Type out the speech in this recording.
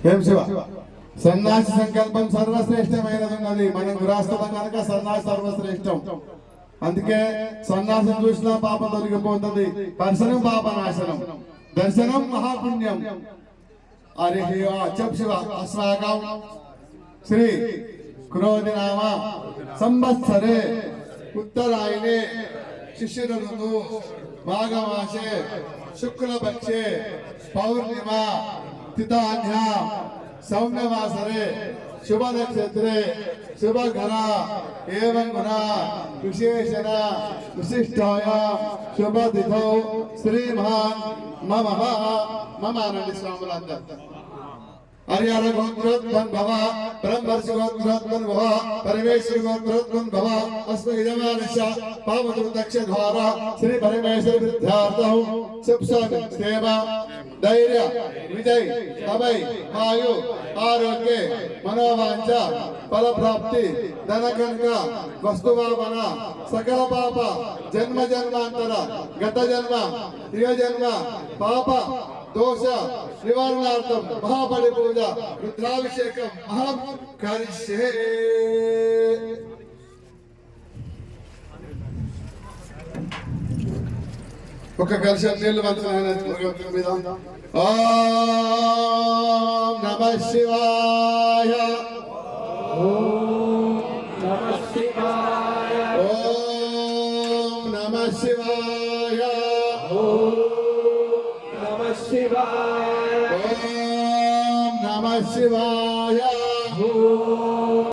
ఏం శివ సన్యాసి సంకల్పం సర్వశ్రేష్టమైనది. మనం గృహస్థం కనుక సన్యాసి సర్వశ్రేష్టం. అందుకే సన్యాసం చూసినా పాప తొలగిపోతుంది. దర్శనం పాప నాశనం, దర్శనం మహాపుణ్యం. హరి చెప్ శివ. అస్మాకం శ్రీ క్రోధి నామ సంవత్సరే ఉత్తరాయణే శిశిర ఋతు మాఘమాసే శుక్లపక్షే పౌర్ణిమా తిథాన్యా సౌమ్యవాసరే शुभ नक्षत्रे शुभ घना एवं गुना विशेषण विशिष्टाया शुभ तिथौ श्रीमान मम मम आनंद स्वामी हरिहर गोत्रोत्पन्न भव ब्रह्मर्षि गोत्रोत्पन्न भव परमेश्वरी गोत्रोत्पन्न भव अस्मै यजमानस्य पावतु दक्ष द्वारा श्री परमेश्वर विद्यार्थौ शुभ सेवा धैर्य विजय अभय आयु आरोग्य मनोवांఛ फल प्राप्ति धन कनक वस्तुभावన सकल पाप जन्म जन्मांतर गत जन्म प्रिय जन्म पाप दोष निवारणार्थम महाबली पूजा रुद्राभिषेकम अहम करिष्ये। ఒక కలశం నీళ్లు మీద ఓం నమః శివాయ ఓం నమః శివాయ ఓం నమః శివాయ ఓం నమః శివాయ ఓం నమః శివాయ ఓం